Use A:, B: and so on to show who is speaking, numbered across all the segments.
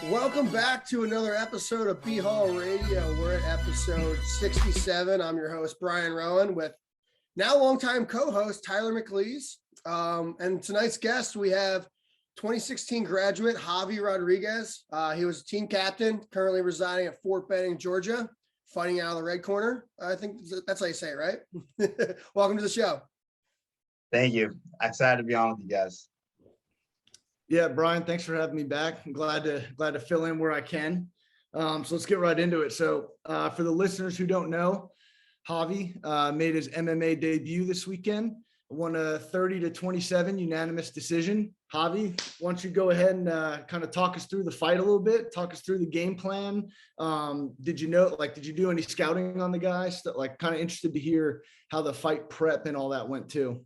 A: Welcome back to another episode of BHAW Radio. We're at episode 67. I'm your host, Brian Rowan, with now longtime co-host Tyler McLeese. And tonight's guest, we have 2016 graduate Javier Rodriguez. He was a team captain, currently residing at Fort Benning, Georgia, fighting out of the red corner. I think that's how you say it, right? Welcome to the show.
B: Thank you. I'm excited to be on with you guys.
C: Yeah, Brian, thanks for having me back. I'm glad to fill in where I can. So let's get right into it. So for the listeners who don't know, Javi made his MMA debut this weekend, won a 30-27 unanimous decision. Javi, why don't you go ahead and kind of talk us through the fight a little bit, talk us through the game plan. Did you do any scouting on the guys? Kind of interested to hear how the fight prep and all that went too.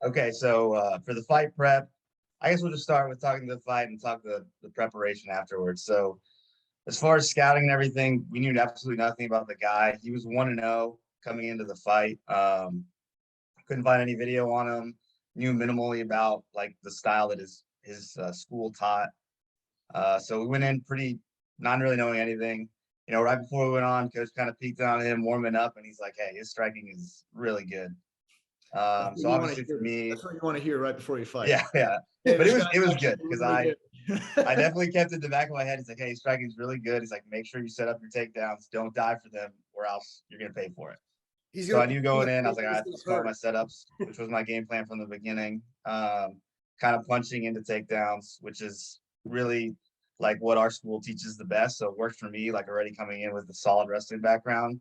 B: Okay, so for the fight prep, I guess we'll just start with talking the fight and talk the preparation afterwards. So as far as scouting and everything, we knew absolutely nothing about the guy. He was 1-0 coming into the fight. Couldn't find any video on him. Knew minimally about like the style that his school taught. So we went in pretty not really knowing anything. You know, right before we went on, coach kind of peeked on him warming up, and he's like, "Hey, his striking is really good." So obviously for me,
C: that's what you want to hear right before you fight.
B: Yeah. But it was good because I definitely kept it in the back of my head. He's like, "Hey, striking's really good." He's like, "Make sure you set up your takedowns. Don't die for them, or else you're gonna pay for it." So I knew going in, I was like, "All right, let's start my setups," which was my game plan from the beginning. Kind of punching into takedowns, which is really like what our school teaches the best. So it worked for me, like already coming in with a solid wrestling background.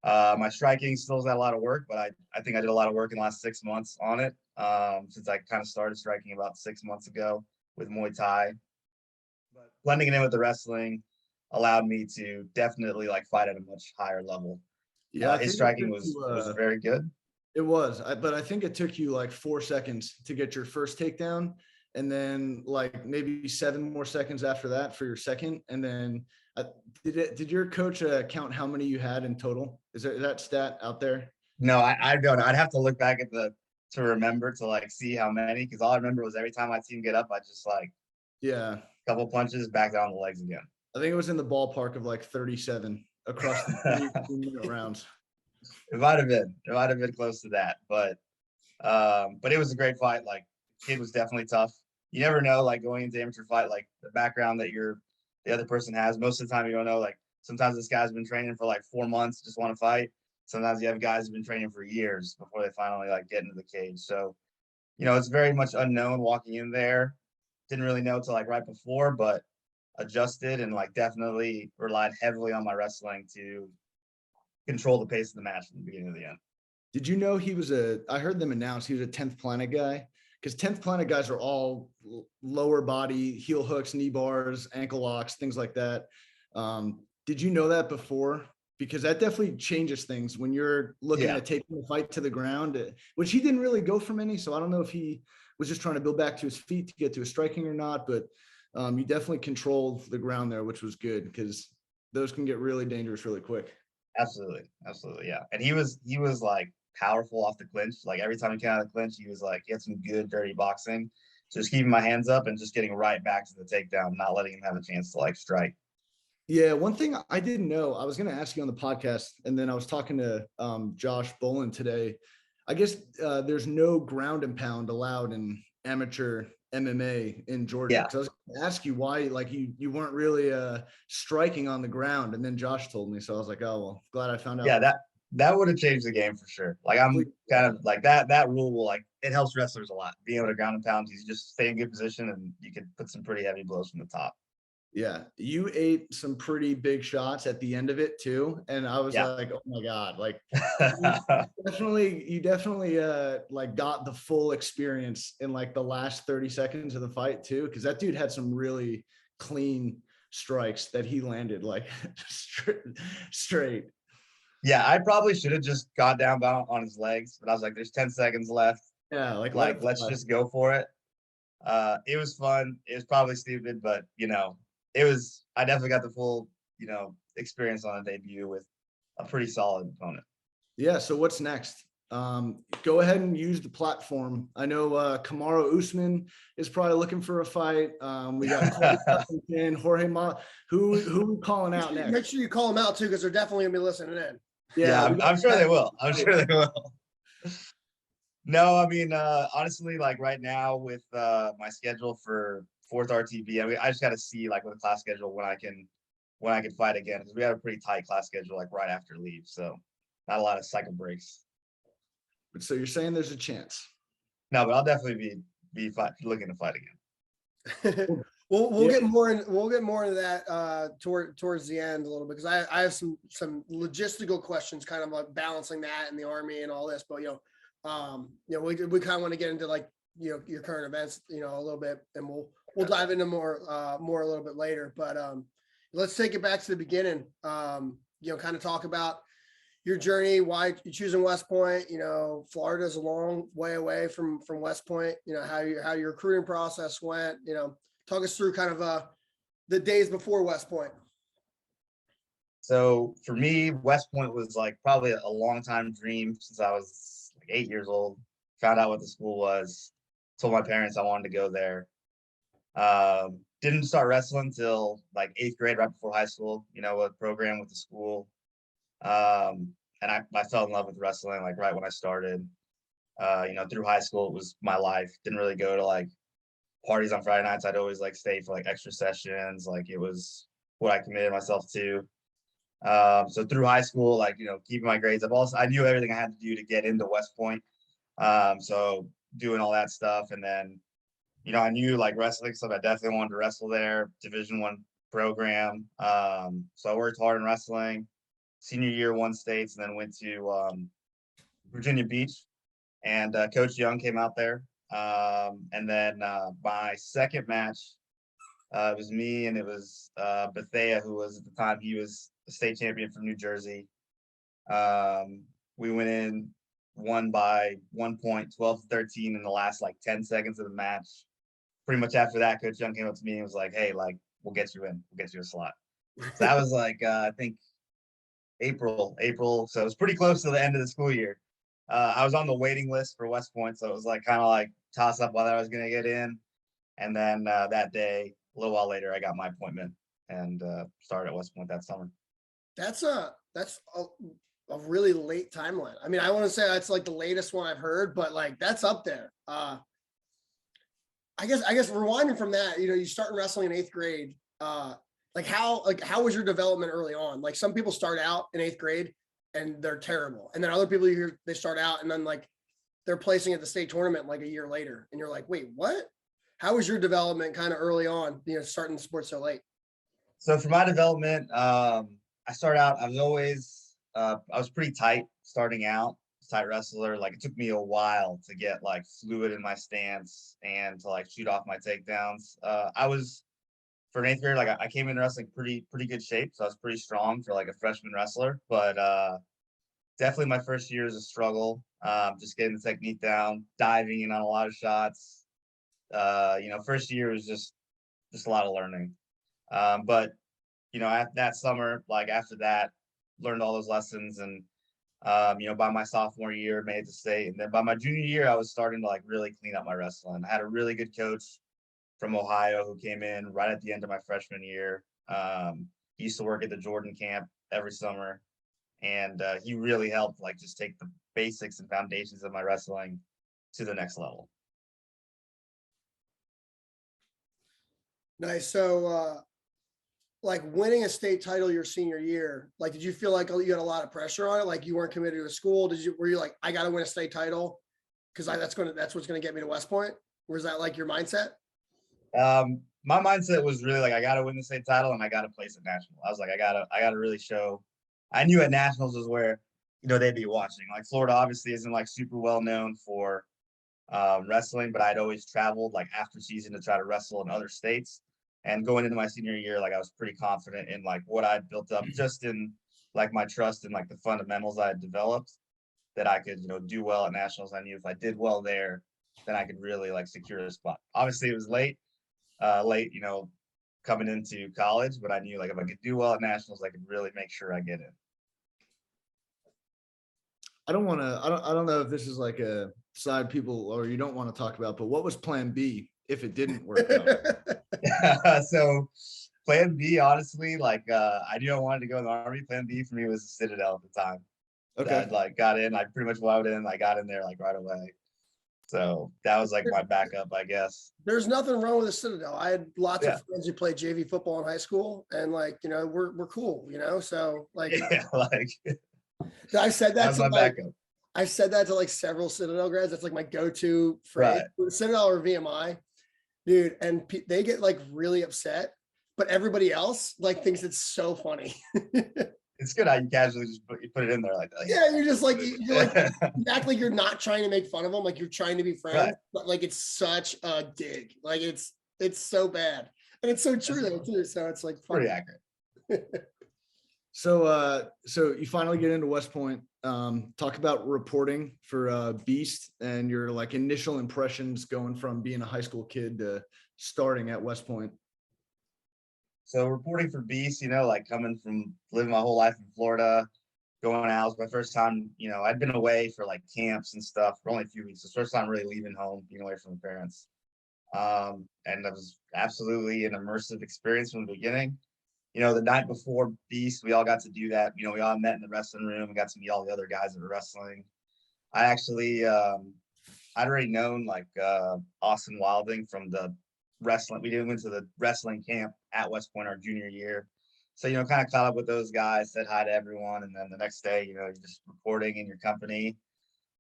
B: My striking still has a lot of work, but I think I did a lot of work in the last 6 months on it, since I kind of started striking about 6 months ago with Muay Thai. But blending it in with the wrestling allowed me to definitely like fight at a much higher level.
C: Yeah,
B: his striking was very good.
C: It was, but I think it took you like 4 seconds to get your first takedown, and then like maybe 7 more seconds after that for your second, and then did your coach count how many you had in total? Is that stat out there?
B: No, I don't. I'd have to look back at to remember to like see how many, because all I remember was every time my team get up, I just like a couple punches back down the legs again.
C: I think it was in the ballpark of like 37 across the 3 rounds.
B: It might have been close to that, but it was a great fight. Like, kid was definitely tough. You never know, like going into amateur fight, like the background that the other person has. Most of the time you don't know, like sometimes this guy's been training for like 4 months, just want to fight. Sometimes you have guys who've been training for years before they finally like get into the cage. So, you know, it's very much unknown walking in there. Didn't really know till like right before, but adjusted and like definitely relied heavily on my wrestling to control the pace of the match from the beginning to the end.
C: Did you know I heard them announce he was a 10th Planet guy? Because 10th Planet guys are all lower body, heel hooks, knee bars, ankle locks, things like that. Did you know that before? Because that definitely changes things when you're looking at taking the fight to the ground, which he didn't really go for many. So I don't know if he was just trying to build back to his feet to get to his striking or not, but you definitely controlled the ground there, which was good because those can get really dangerous really quick.
B: Absolutely. Yeah. And he was like powerful off the clinch. Like every time he came out of the clinch, he had some good dirty boxing. So just keeping my hands up and just getting right back to the takedown, not letting him have a chance to like strike.
C: Yeah, one thing I didn't know, I was going to ask you on the podcast, and then I was talking to Josh Bolin today. I guess there's no ground and pound allowed in amateur MMA in Georgia.
B: Yeah.
C: So I was going to ask you why, like you weren't really striking on the ground, and then Josh told me, so I was like, oh well, glad I found out.
B: Yeah, that would have changed the game for sure. Like I'm kind of like that rule will like it helps wrestlers a lot. Being able to ground and pound, you just stay in good position and you can put some pretty heavy blows from the top.
C: Yeah, you ate some pretty big shots at the end of it too, and I was like, "Oh my god!" Like, you definitely like got the full experience in like the last 30 seconds of the fight too, because that dude had some really clean strikes that he landed like straight.
B: Yeah, I probably should have just got down on his legs, but I was like, "There's 10 seconds left.
C: Yeah,
B: like let's just go for it." It was fun. It was probably stupid, but you know. I definitely got the full, experience on a debut with a pretty solid opponent.
C: Yeah. So what's next? go ahead and use the platform. I know Kamaru Usman is probably looking for a fight. We got Jorge Ma. Who are we calling out next?
A: Make sure you call them out too, because they're definitely gonna be listening in.
B: Yeah, I'm sure they will. I'm sure they will. No, I mean, honestly, like right now with my schedule for 4th RTB, I mean, I just got to see like with the class schedule when I can fight again, because we had a pretty tight class schedule like right after leave, so not a lot of cycle breaks.
C: So you're saying there's a chance?
B: No, but I'll definitely be looking to fight again.
A: We'll get more into that towards the end a little bit, because I have some logistical questions, kind of like balancing that and the Army and all this, but we kind of want to get into like your current events a little bit, and we'll dive into more a little bit later, but let's take it back to the beginning. Kind of talk about your journey, why you're choosing West Point. Florida's a long way away from West Point. How your recruiting process went. Talk us through kind of the days before West Point.
B: So for me, West Point was like probably a long time dream since I was like 8 years old. Found out what the school was, told my parents I wanted to go there. Didn't start wrestling until like 8th grade, right before high school, a program with the school. And I fell in love with wrestling like right when I started. Through high school, it was my life. Didn't really go to like parties on Friday nights. I'd always like stay for like extra sessions. Like it was what I committed myself to. So through high school, like, keeping my grades up. Also, I knew everything I had to do to get into West Point. So doing all that stuff. And then, I knew like wrestling stuff. I definitely wanted to wrestle there, Division I program. So I worked hard in wrestling. Senior year, won states, and then went to Virginia Beach, and Coach Young came out there. And then my second match, it was me, and it was Bethea, who was at the time, he was a state champion from New Jersey. We went in, won by 1 point, 12-13 in the last like 10 seconds of the match. Pretty much after that, Coach Young came up to me and was like, "Hey, like, we'll get you in. We'll get you a slot." So that was like, I think April. So it was pretty close to the end of the school year. I was on the waiting list for West Point, so it was like kind of like toss up whether I was going to get in. And then that day, a little while later, I got my appointment and started at West Point that summer. That's
A: a really late timeline. I mean, I want to say that's like the latest one I've heard, but like that's up there. I guess rewinding from that, you start wrestling in 8th grade. How was your development early on? Like some people start out in 8th grade and they're terrible, and then other people they start out and then like they're placing at the state tournament like a year later, and you're like, wait, what? How was your development kind of early on? Starting the sport so late.
B: So for my development, I started out. I was always I was pretty tight starting out. Tight wrestler. Like it took me a while to get like fluid in my stance and to like shoot off my takedowns. I was, for an 8th grade, like I came in wrestling pretty good shape, so I was pretty strong for like a freshman wrestler. But definitely my first year is a struggle. Just getting the technique down, diving in on a lot of shots. First year was just a lot of learning. But at that summer, like after that, learned all those lessons, and by my sophomore year, made it to state. And then by my junior year, I was starting to like really clean up my wrestling. I had a really good coach from Ohio who came in right at the end of my freshman year. He used to work at the Jordan camp every summer, and he really helped like just take the basics and foundations of my wrestling to the next level.
A: Nice. So like winning a state title your senior year, like did you feel like you had a lot of pressure on it? Like you weren't committed to a school? Were you like, I got to win a state title because that's what's going to get me to West Point? Or is that like your mindset?
B: My mindset was really like, I got to win the state title and I got to place at national. I was like, I gotta really show. I knew at nationals was where, they'd be watching. Like Florida obviously isn't like super well known for wrestling, but I'd always traveled like after season to try to wrestle in other states. And going into my senior year, like I was pretty confident in like what I'd built up just in like my trust and like the fundamentals I had developed, that I could, do well at nationals. I knew if I did well there, then I could really like secure a spot. Obviously it was late, coming into college, but I knew like if I could do well at nationals, I could really make sure I get in.
C: I don't want to, I don't know if this is like a side people or you don't want to talk about, but what was plan B if it didn't work out?
B: So plan B, honestly, like I knew I wanted to go in the Army. Plan B for me was the Citadel at the time.
C: Okay.
B: I like got in, I pretty much wowed in, I got in there like right away. So that was like my backup, I guess.
A: There's nothing wrong with the Citadel. I had lots
B: Yeah.
A: of friends who played JV football in high school, and like, you know, we're cool, you know. So like,
B: Yeah, like
A: I said that
B: that's
A: to
B: my
A: like,
B: backup.
A: I said that to like several Citadel grads. That's like my go-to phrase, Citadel or VMI, dude. And they get like really upset, but everybody else like thinks it's so funny.
B: It's good how you casually just put it in there like that.
A: Yeah, you're just like, you're like, you act like you're not trying to make fun of them, like you're trying to be friends,
B: Right.
A: but like it's such a dig. Like it's so bad. And it's so true though too. So it's like
B: pretty accurate.
C: So you finally get into West Point. Talk about reporting for Beast and your like initial impressions going from being a high school kid to starting at West Point.
B: So reporting for Beast, you know, like coming from living my whole life in Florida, going out, it was my first time, you know, I'd been away for like camps and stuff for only a few weeks. It's the first time really leaving home, being away from the parents. And it was absolutely an immersive experience from the beginning. You know, the night before Beast, we all got to do that. You know, we all met in the wrestling room. We got to meet all the other guys that were wrestling. I actually, I'd already known like Austin Wilding from the wrestling. We went to the wrestling camp at West Point our junior year. So, you know, kind of caught up with those guys, said hi to everyone. And then the next day, you know, you're just reporting in your company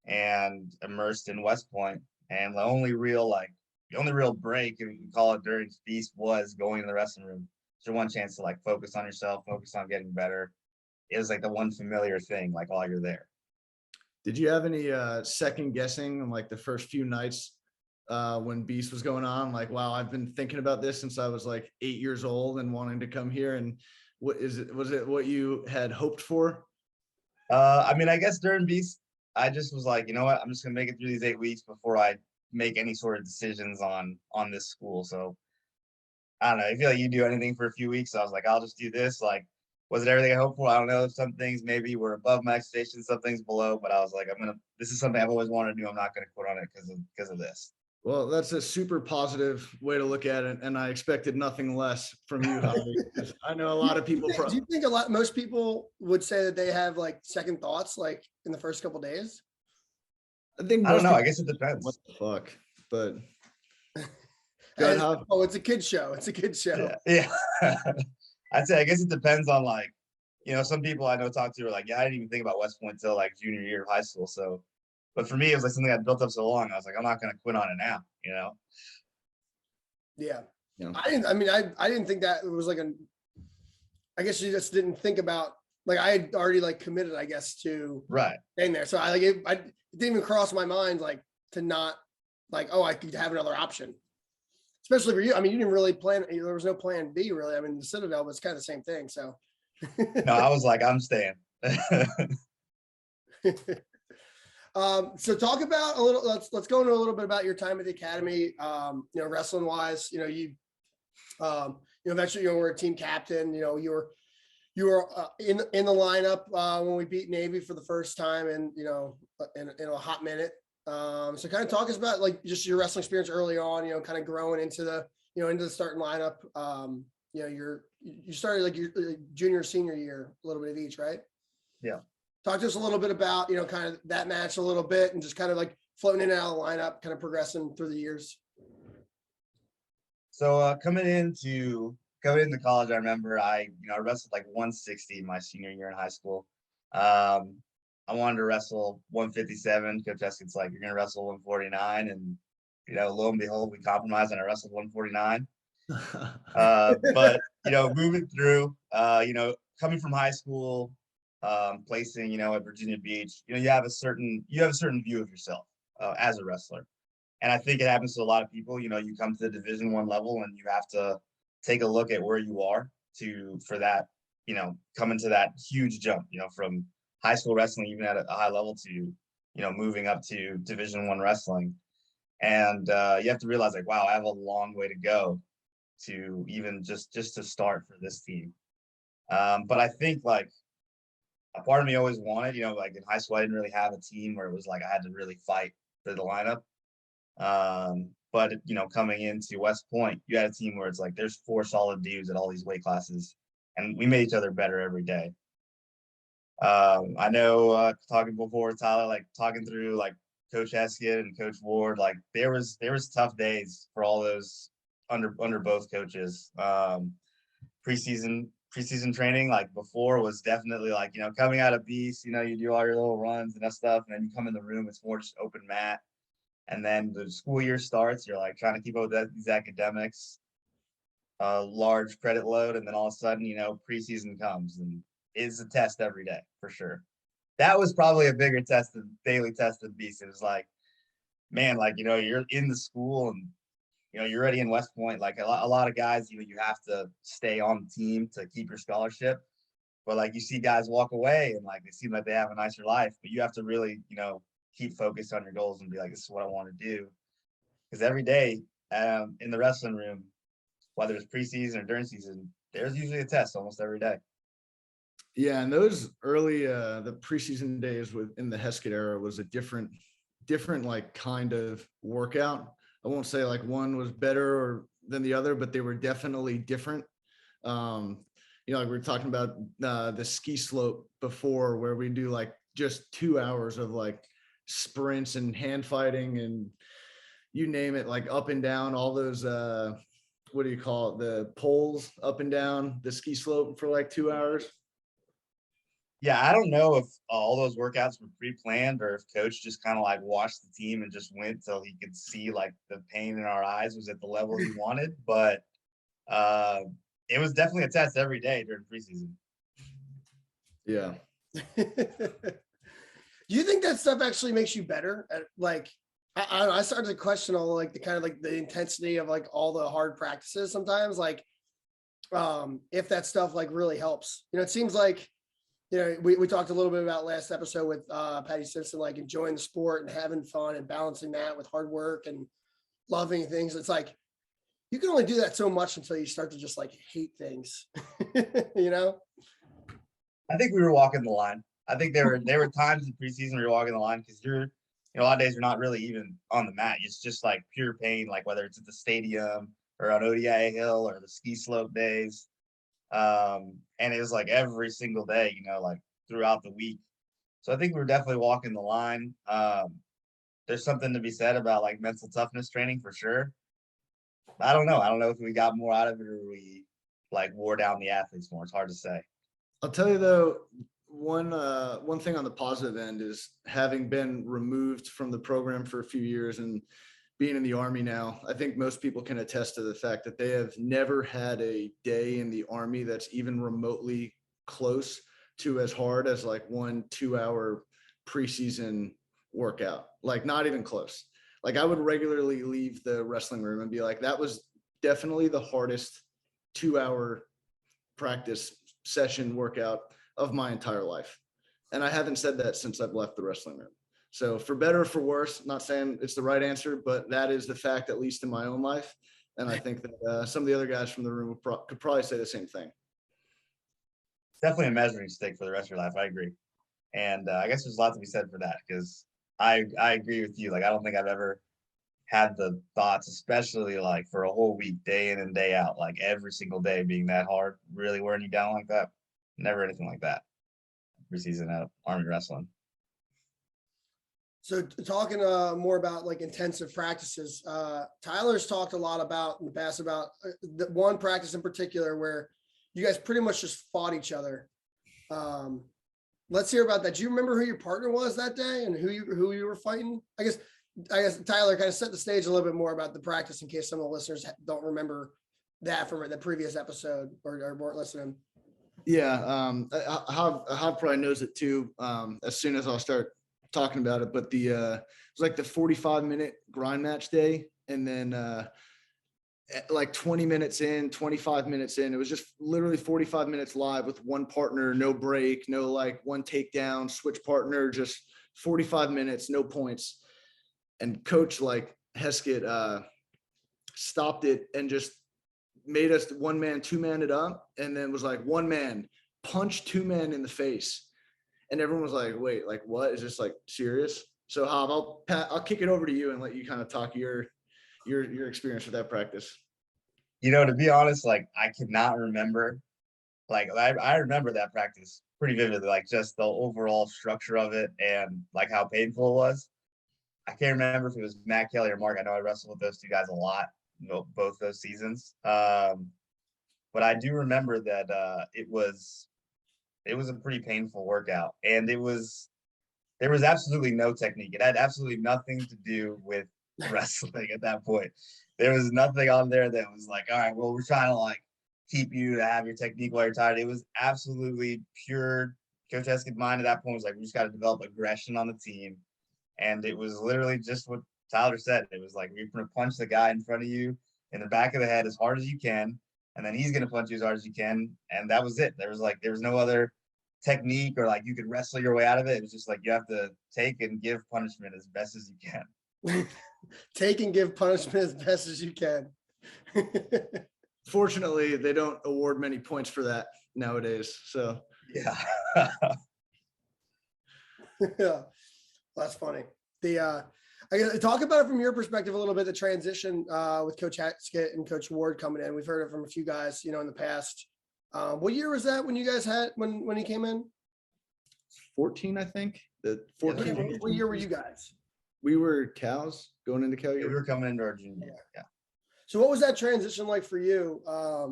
B: and immersed in West Point. And the only real break, if you can call it, during Beast was going to the wrestling room. It's your one chance to like focus on yourself, focus on getting better. It was like the one familiar thing, like while you're there.
C: Did you have any second guessing on like the first few nights when Beast was going on? Like, wow, I've been thinking about this since I was like 8 years old and wanting to come here. And was it what you had hoped for?
B: I mean, I guess during Beast, I just was like, you know what, I'm just gonna make it through these 8 weeks before I make any sort of decisions on this school. So I don't know. I feel like you do anything for a few weeks. So I was like, I'll just do this. Like, was it everything I hoped for? I don't know. Some things maybe were above my expectations, some things below, but I was like, this is something I've always wanted to do. I'm not going to quit on it because of this.
C: Well, that's a super positive way to look at it. And I expected nothing less from you, Javi. I know a lot of people.
A: Do you think most people would say that they have like second thoughts, like in the first couple of days?
C: I don't
B: know. I guess it depends.
C: What the fuck? But
A: oh, it's a kid's show. It's a kid's show.
B: Yeah. I'd say I guess it depends on like, you know, some people I know talk to are like, yeah, I didn't even think about West Point until like junior year of high school. So, but for me, it was like something I built up so long. I was like, I'm not going to quit on it now, you know?
A: Yeah. I didn't think that it was like I guess you just didn't think about, like, I had already like committed, I guess, to staying there. So it didn't even cross my mind, like, to not like, oh, I could have another option. Especially for you. I mean, you didn't really plan. There was no plan B, really. I mean, the Citadel was kind of the same thing. So.
B: No, I was like, I'm staying.
A: So talk about let's go into a little bit about your time at the academy. You know, wrestling wise, you know, you eventually, you know, were a team captain. You know, you were in the lineup when we beat Navy for the first time, and you know, in a hot minute. So kind of talk us about like just your wrestling experience early on, you know, kind of growing into the starting lineup. You know, you started like your junior, senior year, a little bit of each, right?
B: Yeah.
A: Talk to us a little bit about, you know, kind of that match a little bit and just kind of like floating in and out of the lineup, kind of progressing through the years.
B: So coming into college, I remember I wrestled like 160 my senior year in high school. I wanted to wrestle 157. Coach Eskin's like, you're going to wrestle 149. And, you know, lo and behold, we compromised and I wrestled 149. But, you know, moving through, you know, coming from high school, placing, you know, at Virginia Beach, you know, you have a certain view of yourself as a wrestler. And I think it happens to a lot of people. You know, you come to the Division I level and you have to take a look at where you are for that, you know, coming to that huge jump, you know, from high school wrestling, even at a high level, to, you know, moving up to Division I wrestling. And you have to realize like, wow, I have a long way to go to even just to start for this team. But I think like a part of me always wanted, like in high school, I didn't really have a team where it was like I had to really fight for the lineup. But coming into West Point, you had a team where it's like there's 4 solid dudes at all these weight classes, and we made each other better every day. I know talking before Tyler, like talking through like Coach Heskett and Coach Ward, like there was tough days for all those under both coaches. Preseason training like before was definitely like coming out of Beast, you do all your little runs and that stuff, and then you come in the room, it's more just open mat. And then the school year starts, you're like trying to keep up with these academics, large credit load, and then all of a sudden, preseason comes and it's a test every day for sure. That was probably a bigger daily test than Beast. It was like, man, like, you're in the school and, you're already in West Point. Like a lot of guys, you have to stay on the team to keep your scholarship. But like you see guys walk away and like they seem like they have a nicer life, but you have to really, keep focused on your goals and be like, this is what I want to do. Because every day in the wrestling room, whether it's preseason or during season, there's usually a test almost every day.
C: Yeah, and those early the preseason days in the Heskett era was a different like kind of workout. I won't say like one was better than the other, but they were definitely different. Like we were talking about the ski slope before, where we do like just 2 hours of like sprints and hand fighting and you name it, like up and down all those what do you call it, the poles up and down the ski slope for like 2 hours.
B: Yeah, I don't know if all those workouts were pre-planned or if coach just kind of like watched the team and just went till he could see like the pain in our eyes was at the level he wanted. But it was definitely a test every day during preseason.
C: Yeah.
A: Do you think that stuff actually makes you better at like, I don't know, I started to question all like the kind of like the intensity of like all the hard practices sometimes, like if that stuff like really helps. It seems like, we talked a little bit about last episode with Patty Simpson, like enjoying the sport and having fun and balancing that with hard work and loving things. It's like, you can only do that so much until you start to just like hate things,
B: I think we were walking the line. I think there were times in preseason where you're walking the line because you're, a lot of days you're not really even on the mat. It's just like pure pain, like whether it's at the stadium or on ODI Hill or the ski slope days. And it was like every single day, like throughout the week. So I think we were definitely walking the line. There's something to be said about like mental toughness training for sure. I don't know if we got more out of it or we like wore down the athletes more. It's hard to say.
C: I'll tell you though, one thing on the positive end is having been removed from the program for a few years and being in the Army now, I think most people can attest to the fact that they have never had a day in the Army that's even remotely close to as hard as like 1-2 hour preseason workout, like not even close. Like I would regularly leave the wrestling room and be like, that was definitely the hardest 2 hour practice session workout of my entire life. And I haven't said that since I've left the wrestling room. So for better or for worse, not saying it's the right answer, but that is the fact, at least in my own life. And I think that some of the other guys from the room could probably say the same thing.
B: Definitely a measuring stick for the rest of your life. I agree. And I guess there's a lot to be said for that because I agree with you. Like, I don't think I've ever had the thoughts, especially like for a whole week, day in and day out, like every single day being that hard, really wearing you down like that. Never anything like that. Preseason at Army wrestling.
A: So talking more about like intensive practices, Tyler's talked a lot about in the past about the one practice in particular where you guys pretty much just fought each other. Let's hear about that. Do you remember who your partner was that day and who you were fighting? I guess Tyler kind of set the stage a little bit more about the practice in case some of the listeners don't remember that from the previous episode or weren't listening.
C: Yeah, How probably knows it too. As soon as I'll start talking about it, but it was like the 45-minute grind match day, and then like 20 minutes in, 25 minutes in, it was just literally 45 minutes live with one partner, no break, no like one takedown, switch partner, just 45 minutes, no points. And coach like Heskett stopped it and just made us 1-man, 2-man it up, and then was like 1 man punch 2 men in the face And everyone was like, wait, like what? Is this like serious? So Hav, I'll kick it over to you and let you kind of talk your experience with that practice.
B: To be honest, like I could not remember. Like I remember that practice pretty vividly, like just the overall structure of it and like how painful it was. I can't remember if it was Matt Kelly or Mark. I know I wrestled with those two guys a lot, both those seasons. But I do remember that it was a pretty painful workout, and there was absolutely no technique. It had absolutely nothing to do with wrestling at that point. There was nothing on there that was like, all right, well, we're trying to like keep you to have your technique while you're tired. It was absolutely pure. Coach Eskett's mind at that point was like, we just got to develop aggression on the team. And it was literally just what Tyler said. It was like, we're going to punch the guy in front of you in the back of the head as hard as you can. And then he's going to punch you as hard as you can. And that was it. There was no other technique or like you could wrestle your way out of it. It was just like, you have to take and give punishment as best as you can.
A: Take and give punishment as best as you can.
C: Fortunately, they don't award many points for that nowadays. So
B: yeah.
A: Yeah. That's funny. I guess talk about it from your perspective a little bit, the transition with Coach Haskett and Coach Ward coming in. We've heard it from a few guys, in the past. What year was that when you guys had when he came in?
C: 14, I think. The 14.
A: What year were you guys?
C: We were cows going into cow year.
B: We were coming into our junior year. Yeah.
A: So what was that transition like for you? I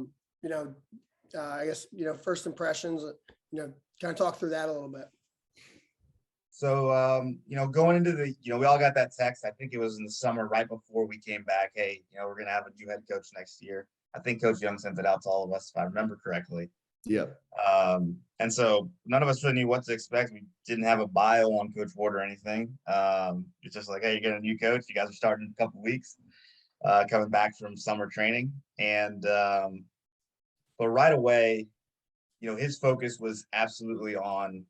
A: guess, first impressions, kind of talk through that a little bit.
B: So, going into we all got that text. I think it was in the summer right before we came back. Hey, we're going to have a new head coach next year. I think Coach Young sent it out to all of us, if I remember correctly.
C: Yeah.
B: And so none of us really knew what to expect. We didn't have a bio on Coach Ward or anything. It's just like, hey, you're getting a new coach. You guys are starting in a couple of weeks, coming back from summer training. And, but right away, his focus was absolutely on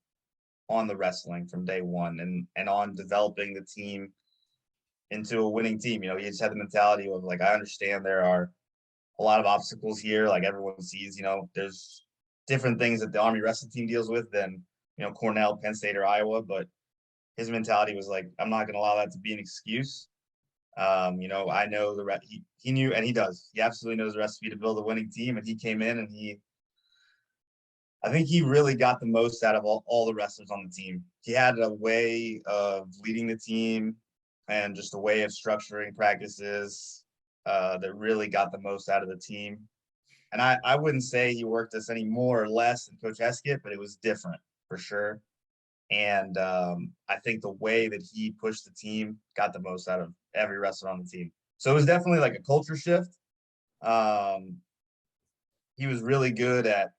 B: the wrestling from day one and on developing the team into a winning team. He just had the mentality of like, I understand there are a lot of obstacles here. Like everyone sees, there's different things that the Army wrestling team deals with than, Cornell, Penn State, or Iowa. But his mentality was like, I'm not going to allow that to be an excuse. I know he knew, and he does. He absolutely knows the recipe to build a winning team. And he came in and I think he really got the most out of all the wrestlers on the team. He had a way of leading the team and just a way of structuring practices that really got the most out of the team. And I wouldn't say he worked us any more or less than Coach Heskett, but it was different for sure. And I think the way that he pushed the team got the most out of every wrestler on the team. So it was definitely like a culture shift. He was really good at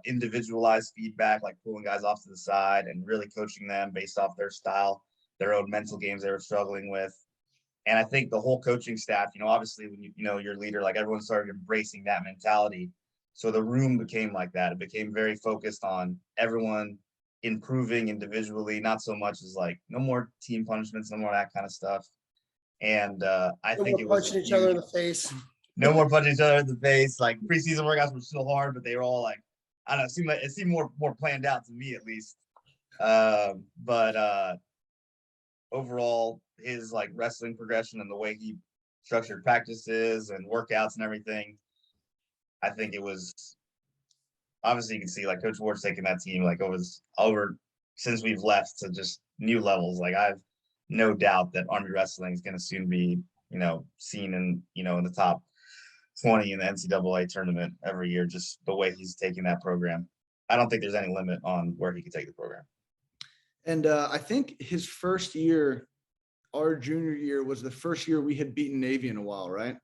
B: individualized feedback, like pulling guys off to the side and really coaching them based off their style, their own mental games they were struggling with. And I think the whole coaching staff, obviously when your leader, like everyone started embracing that mentality. So the room became like that. It became very focused on everyone improving individually, not so much as like no more team punishments, no more that kind of stuff. And I think it was
A: punching each other in the face.
B: No more punching each other in the face. Like preseason workouts were still hard, but they were all like, I don't know, it seemed more planned out to me at least. But overall, his like wrestling progression and the way he structured practices and workouts and everything, I think it was obviously you can see like Coach Ward's taking that team like over since we've left to just new levels. Like I've no doubt that Army wrestling is going to soon be, seen in, in the top 20 in the NCAA tournament every year, just the way he's taking that program. I don't think there's any limit on where he could take the program.
C: And I think his first year, our junior year, was the first year we had beaten Navy in a while, right?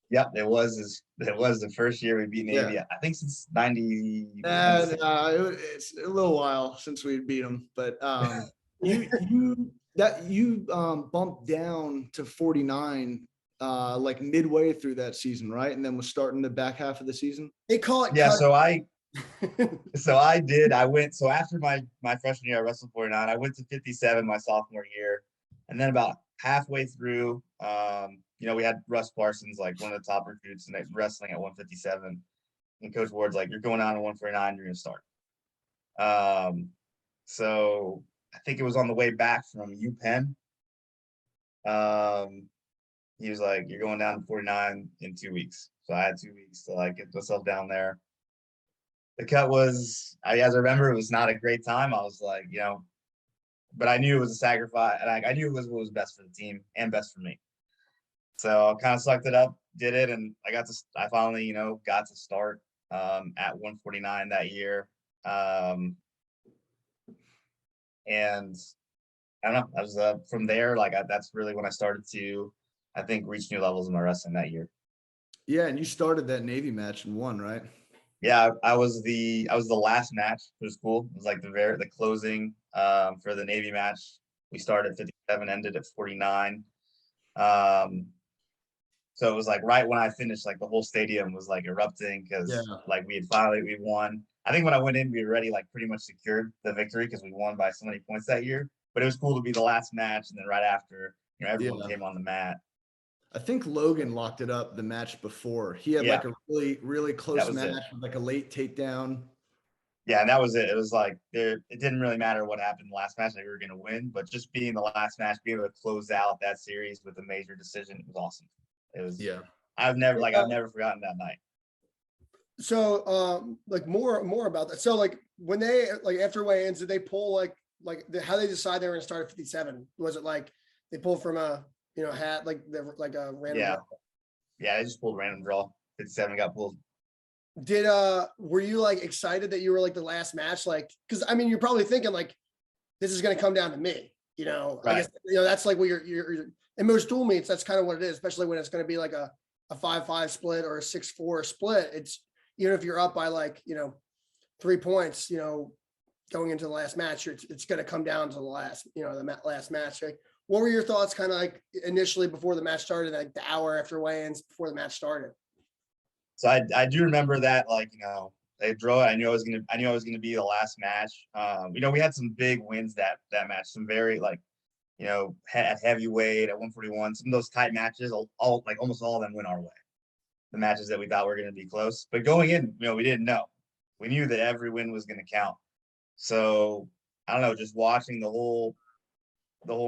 B: Yep, it was the first year we beat Navy. Yeah. I think since 90.
C: It's a little while since we beat them, but you bumped down to 49 like midway through that season, right? And then was starting the back half of the season.
A: They call it.
B: Yeah. So I did. I went. So after my freshman year, I wrestled 49. I went to 57 my sophomore year, and then about halfway through, we had Russ Parsons, like one of the top recruits, and wrestling at 157. And Coach Ward's like, "You're going down to 149. You're going to start." So I think it was on the way back from UPenn. He was like, "You're going down to 49 in 2 weeks." So I had 2 weeks to like get myself down there. The cut was, as I remember, it was not a great time. I was like, but I knew it was a sacrifice, and I knew it was what was best for the team and best for me. So I kind of sucked it up, did it, and I finally, got to start at 149 that year. And I don't know, I was from there, that's really when I started to, I think, reach new levels in my wrestling that year.
C: Yeah, and you started that Navy match and won, right?
B: Yeah, I was the last match for the school. It was like the closing for the Navy match. We started at 57, ended at 49. So it was like right when I finished, like the whole stadium was like erupting because like we won. I think when I went in, we already like pretty much secured the victory because we won by so many points that year. But it was cool to be the last match, and then right after, everyone came on the mat.
C: I think Logan locked it up the match before. He had like a really, really close match with like a late takedown.
B: Yeah, and that was it. It was like it didn't really matter what happened in the last match that we were going to win, but just being the last match, being able to close out that series with a major decision, it was awesome. It was I've never forgotten that night.
A: So like more about that. So like when they like after weigh-ins, did they pull how they decide they were going to start at 57? Was it like they pulled from a hat like a random draw?
B: Yeah, they just pulled random draw. 57 got pulled.
A: Did were you like excited that you were like the last match? Like, because I mean you're probably thinking like this is going to come down to me,
B: Right.
A: I guess that's like what you're in most dual meets, that's kind of what it is, especially when it's going to be like a 5-5 split or a 6-4 split. It's even if you're up by like 3 points, going into the last match, it's going to come down to the last last match. Like, what were your thoughts kind of like initially before the match started, like the hour after weigh-ins before the match started?
B: So I do remember that, they draw. I knew I was gonna be the last match. We had some big wins that match, some very at heavyweight, at 141, some of those tight matches, almost all of them went our way. The matches that we thought were going to be close, but going in, we didn't know. We knew that every win was going to count. So I don't know, just watching the whole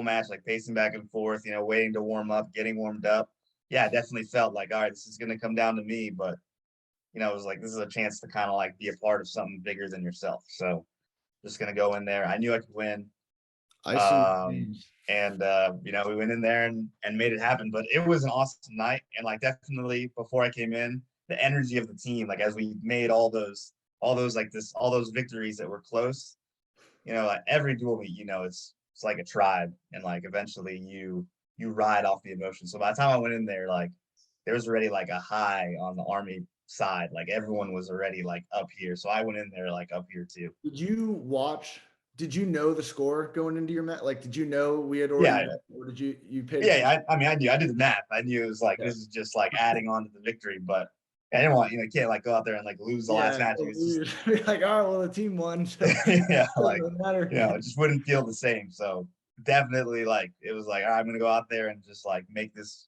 B: match, like pacing back and forth, waiting to warm up, getting warmed up. Yeah, it definitely felt like, all right, this is going to come down to me, but it was like, this is a chance to kind of like be a part of something bigger than yourself. So just going to go in there. I knew I could win. We went in there and made it happen, but it was an awesome night. And like, definitely before I came in, the energy of the team, like as we made all those victories that were close, like every dual meet, it's like a tribe, and like eventually you ride off the emotion. So by the time I went in there, like there was already like a high on the Army side, like everyone was already like up here. So I went in there like up here too.
C: Did you know the score going into your match? Like, did you know we had already, or did you pay attention?
B: I knew, I did the math. I knew it was like, this is just like adding on to the victory, but I didn't want, you can't like go out there and like lose the last match.
C: Like, all right, well, the team won. So
B: it just wouldn't feel the same. So definitely like, it was like, all right, I'm going to go out there and just like just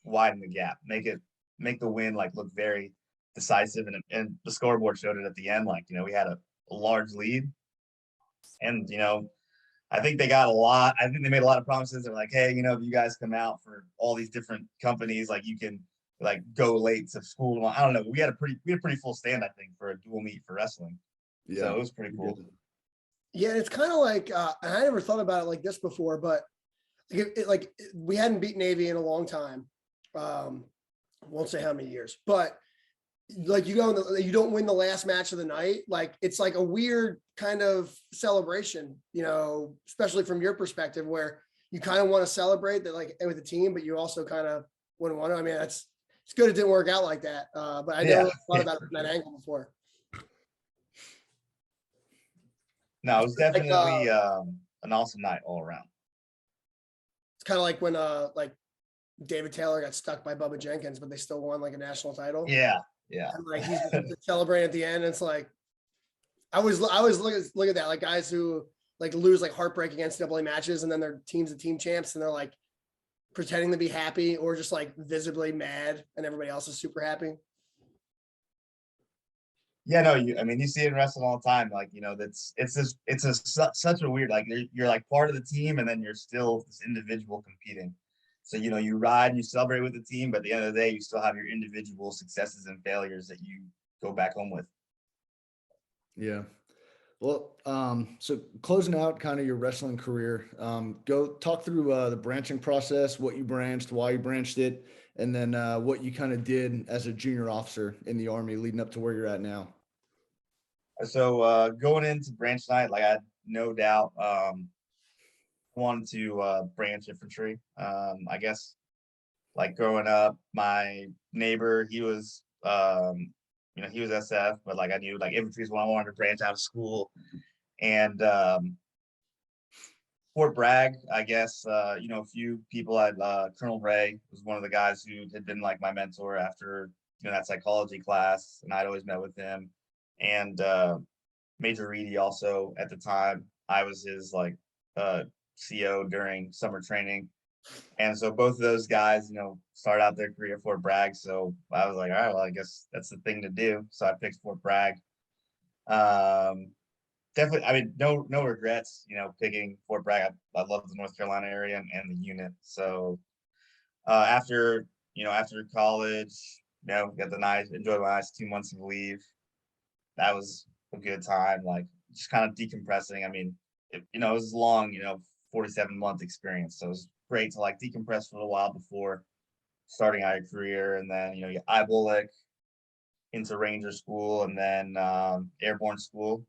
B: widen the gap, make the win like look very decisive. And the scoreboard showed it at the end. Like, we had a large lead, and I think they made a lot of promises. They're like, hey, if you guys come out for all these different companies, like you can like go late to school. I don't know. We had a pretty full stand, I think, for a dual meet for wrestling. Yeah, so it was pretty cool.
A: Yeah, it's kind of like and I never thought about it like this before, but we hadn't beat Navy in a long time. Won't say how many years, but like you don't win the last match of the night. Like it's like a weird kind of celebration, especially from your perspective, where you kind of want to celebrate that like with the team, but you also kind of wouldn't want to. I mean, it's good it didn't work out like that. But I never thought about it from that angle before.
B: No, it was definitely an awesome night all around.
A: It's kind of like when like David Taylor got stuck by Bubba Jenkins, but they still won like a national title.
B: Yeah.
A: And like he's celebrating at the end. It's like I always look at that, like guys who like lose like heartbreaking NCAA matches and then their team's the team champs and they're like pretending to be happy or just like visibly mad and everybody else is super happy.
B: Yeah, no, I mean, you see it in wrestling all the time. Like, such a weird, like you're like part of the team and then you're still this individual competing. So, you ride and you celebrate with the team, but at the end of the day, you still have your individual successes and failures that you go back home with.
C: Yeah. Well, so closing out kind of your wrestling career, go talk through the branching process, what you branched, why you branched it, and then what you kind of did as a junior officer in the Army leading up to where you're at now.
B: So going into branch night, like I had no doubt wanted to branch infantry. I guess like growing up, my neighbor, he was he was SF, but like I knew like infantry is what I wanted to branch out of school. And Fort Bragg, I guess, a few people had Colonel Ray was one of the guys who had been like my mentor after that psychology class, and I'd always met with him. And Major Reedy also at the time, I was his like CO during summer training. And so both of those guys, started out their career at Fort Bragg. So I was like, all right, well, I guess that's the thing to do. So I picked Fort Bragg. Definitely, I mean, no regrets, picking Fort Bragg. I love the North Carolina area and the unit. So after college, got enjoyed my nice 2 months of leave. That was a good time, like just kind of decompressing. I mean, it was long, 47-month experience. So it was great to like decompress for a while before starting out your career. And then, you get IBOLIC into Ranger school and then airborne school.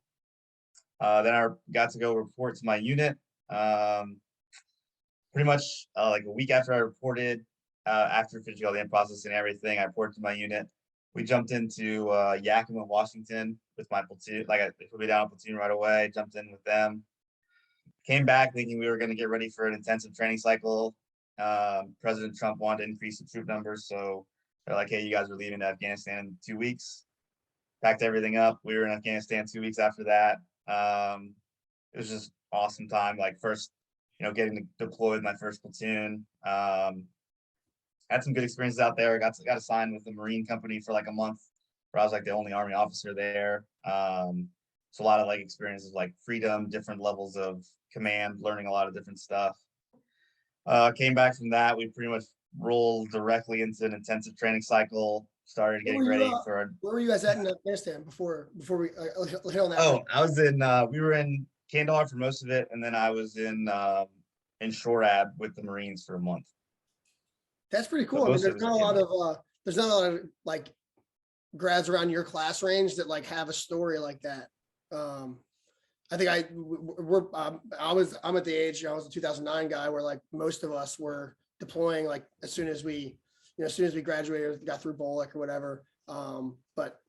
B: Then I got to go report to my unit. Pretty much like a week after I reported, after finishing all the end process and everything, I reported to my unit. We jumped into Yakima, Washington with my platoon. Like I put me down a platoon right away, jumped in with them. Came back thinking we were going to get ready for an intensive training cycle. President Trump wanted to increase the troop numbers. So they're like, hey, you guys are leaving to Afghanistan in 2 weeks. Packed everything up. We were in Afghanistan 2 weeks after that. It was just awesome time. Like first, getting to deploy with my first platoon. Had some good experiences out there. Got to sign with the Marine company for like a month where I was like the only Army officer there. So a lot of like experiences like freedom, different levels of command, learning a lot of different stuff. Came back from that. We pretty much rolled directly into an intensive training cycle, started getting ready for.
A: Where were you guys at in Afghanistan before we hit on that?
B: Oh, I was in, we were in Kandahar for most of it. And then I was in Shorab with the Marines for a month.
A: That's pretty cool. I mean, there's not a lot of like grads around your class range that like have a story like that. I think I'm at the age, I was a 2009 guy where like most of us were deploying like as soon as we graduated, got through BOLIC or whatever. But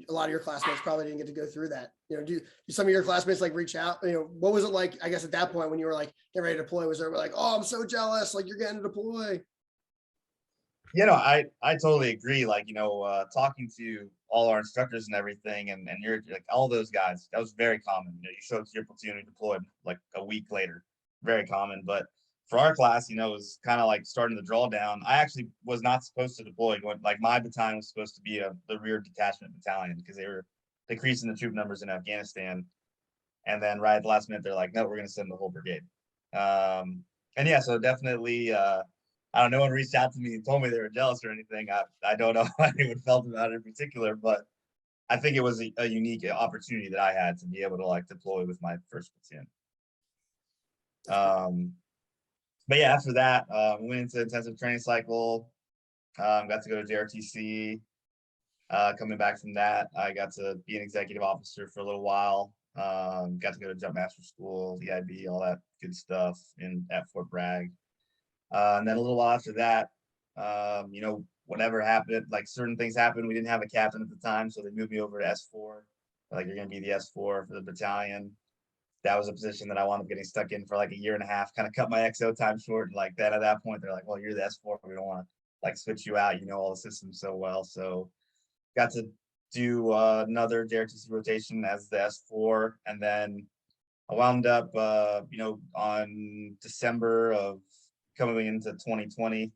A: a lot of your classmates probably didn't get to go through that. Do some of your classmates like reach out? What was it like, I guess, at that point when you were like getting ready to deploy? Was there like, oh, I'm so jealous, like you're getting to deploy?
B: I totally agree. Like, talking to all our instructors and everything, and you're like all those guys, that was very common. You showed up to your platoon and deployed like a week later. Very common. But for our class, it was kind of like starting the drawdown. I actually was not supposed to deploy. Like my battalion was supposed to be the rear detachment battalion because they were decreasing the troop numbers in Afghanistan. And then right at the last minute, they're like, no, we're going to send the whole brigade. And yeah, so definitely, I don't know, no one reached out to me and told me they were jealous or anything. I don't know how anyone felt about it in particular, but I think it was a unique opportunity that I had to be able to like deploy with my first platoon. But yeah, after that, we went into intensive training cycle, got to go to JRTC. Coming back from that, I got to be an executive officer for a little while. Got to go to jump master school, the IB, all that good stuff at Fort Bragg. And then a little while after that, whatever happened, like certain things happened. We didn't have a captain at the time, so they moved me over to S4. Like, you're going to be the S4 for the battalion. That was a position that I wound up getting stuck in for like a year and a half, kind of cut my XO time short. And like that, at that point, they're like, well, you're the S4. We don't want to like switch you out. You know all the systems so well. So got to do another JRTC rotation as the S4. And then I wound up, on December of coming into 2020,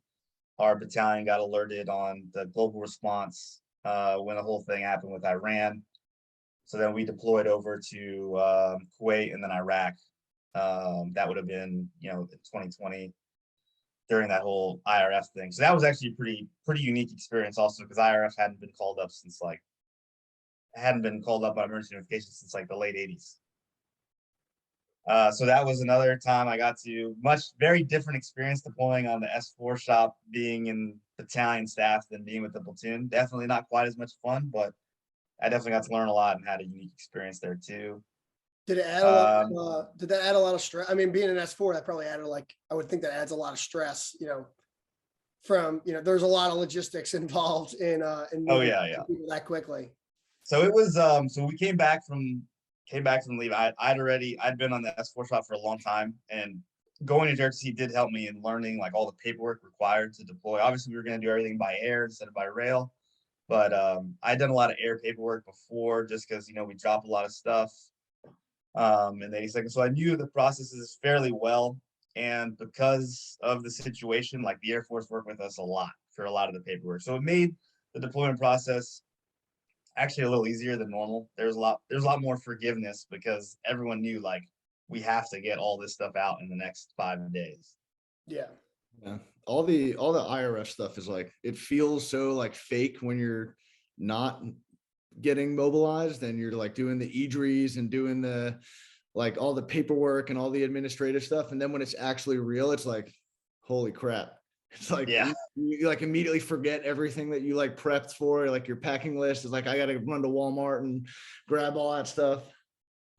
B: our battalion got alerted on the global response when the whole thing happened with Iran. So then we deployed over to Kuwait and then Iraq. That would have been, you know, 2020 during that whole IRF thing. So that was actually a pretty unique experience also, because IRF hadn't been called up by emergency notification since like the late 80s. So that was another time I got to very different experience deploying on the S4 shop, being in battalion staff than being with the platoon. Definitely not quite as much fun, but I definitely got to learn a lot and had a unique experience there too.
A: Did it add a lot? Did that add a lot of stress? I mean, being an S4, that probably added I would think that adds a lot of stress. You know, there's a lot of logistics involved in moving people that quickly.
B: So it was so we came back from leave. I'd been on the S4 shop for a long time, and going to JRTC did help me in learning like all the paperwork required to deploy. Obviously, we were going to do everything by air instead of by rail, but I'd done a lot of air paperwork before, just because we drop a lot of stuff in the 82nd. So I knew the processes fairly well, and because of the situation, like the Air Force worked with us a lot for a lot of the paperwork, so it made the deployment process actually a little easier than normal. There's a lot more forgiveness, because everyone knew like we have to get all this stuff out in the next 5 days.
A: Yeah.
C: All the IRF stuff is like, it feels so like fake when you're not getting mobilized and you're like doing the EDREs and doing the like all the paperwork and all the administrative stuff, and then when it's actually real, it's like, holy crap. It's like, you like immediately forget everything that you like prepped for. Like your packing list is like, I got to run to Walmart and grab all that stuff.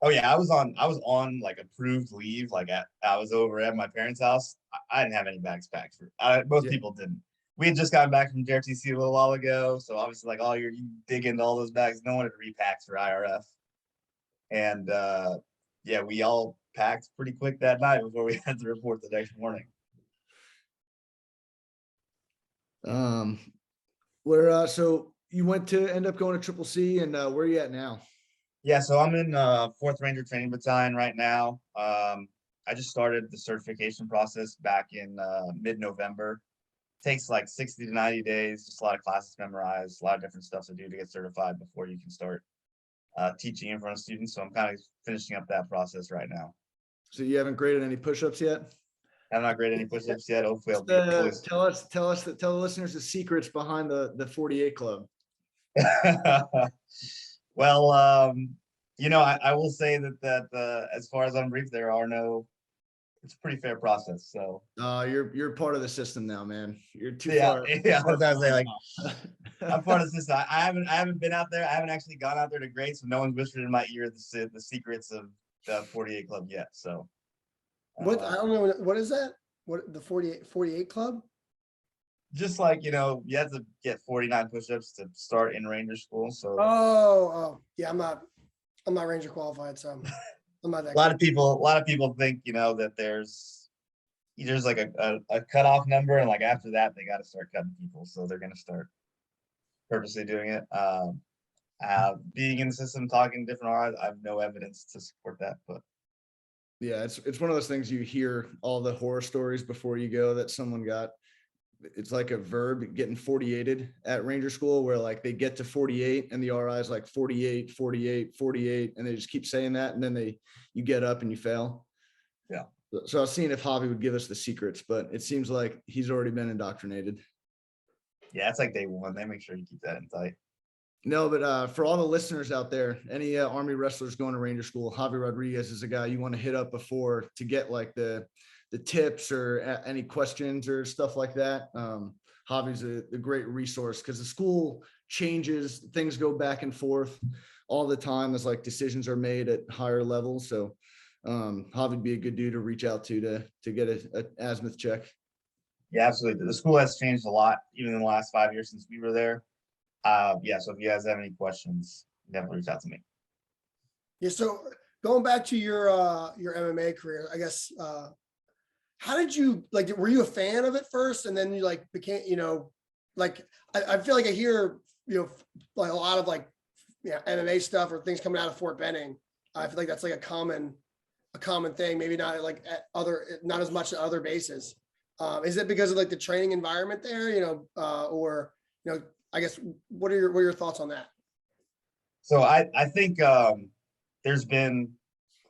B: Oh yeah. I was on like approved leave. Like I was over at my parents' house. I didn't have any bags packed most people didn't. We had just gotten back from JRTC a little while ago. So obviously like you dig into all those bags. No one had repacked for IRF. And we all packed pretty quick that night before we had to report the next morning.
C: So you went to end up going to Triple C, and where are you at now?
B: Yeah, so I'm in 4th Ranger Training Battalion right now. I just started the certification process back in mid-November. Takes like 60 to 90 days, just a lot of classes memorized, a lot of different stuff to do to get certified before you can start teaching in front of students. So I'm kind of finishing up that process right now.
C: So you haven't graded any push-ups yet?
B: I'm not graded any push-ups yet. Hopefully I'll be close.
C: Tell the listeners the secrets behind the 48 club.
B: Well, I will say that as far as I'm briefed, it's a pretty fair process. So
C: you're part of the system now, man. You're too far.
B: Yeah, I was gonna say, like, I'm part of the system. I haven't been out there. I haven't actually gone out there to grade, so no one's whispered in my ear the secrets of the 48 club yet. So
A: I don't know, what is that? What the 48 club?
B: Just like, you have to get 49 push-ups to start in Ranger school. So
A: yeah, I'm not Ranger qualified, so I'm not that
B: a lot of people think, that there's like a cutoff number, and like after that they got to start cutting people. So they're gonna start purposely doing it. Being in the system, talking to different RIs, I have no evidence to support that, but
C: yeah, it's one of those things you hear all the horror stories before you go that someone got. It's like a verb, getting 48'd at Ranger school, where like they get to 48 and the RI is like 48, 48, 48, and they just keep saying that, and then you get up and you fail.
B: Yeah.
C: So I was seeing if Javi would give us the secrets, but it seems like he's already been indoctrinated.
B: Yeah, it's like day one. They make sure you keep that in tight.
C: No, but for all the listeners out there, any Army wrestlers going to Ranger school, Javier Rodriguez is a guy you want to hit up before to get like the tips or any questions or stuff like that. Javi's a great resource, because the school changes, things go back and forth all the time as like decisions are made at higher levels. So Javi would be a good dude to reach out to get an azimuth check.
B: Yeah, absolutely. The school has changed a lot, even in the last 5 years since we were there. So if you guys have any questions, definitely reach out to me.
A: Yeah. So going back to your MMA career, I guess, how did you were you a fan of it first, and then you like became, I feel like I hear, like a lot of like, MMA stuff or things coming out of Fort Benning. I feel like that's like a common thing, maybe not like not as much at other bases. Is it because of like the training environment there, or, I guess, what are your thoughts on that?
B: So I think there's been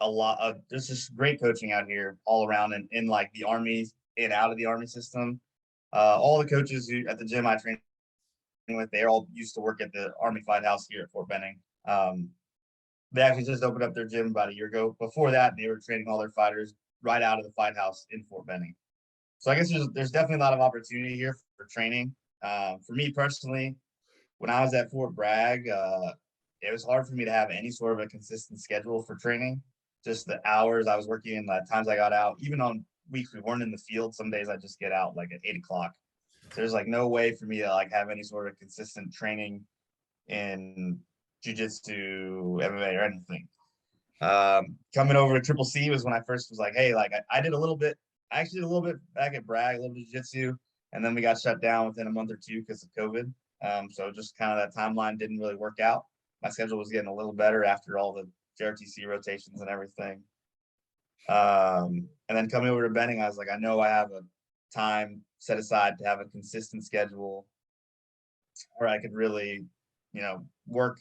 B: a lot of there's just great coaching out here all around in like the Army and out of the Army system. All the coaches at the gym I train with, they all used to work at the Army Fight House here at Fort Benning. They actually just opened up their gym about a year ago. Before that, they were training all their fighters right out of the Fight House in Fort Benning. So I guess there's definitely a lot of opportunity here for training. For me personally, when I was at Fort Bragg, it was hard for me to have any sort of a consistent schedule for training. Just the hours I was working, the times I got out, even on weeks we weren't in the field, some days I just get out like at 8 o'clock. There's like no way for me to like have any sort of consistent training in jiu-jitsu, MMA, or anything. Coming over to Triple C was when I first was like, hey, like I did a little bit, I actually did a little bit back at Bragg, a little bit of jiu-jitsu, and then we got shut down within a month or two because of COVID. So just kind of that timeline didn't really work out. My schedule was getting a little better after all the JRTC rotations and everything. And then coming over to Benning, I was like, I know I have a time set aside to have a consistent schedule where I could really, work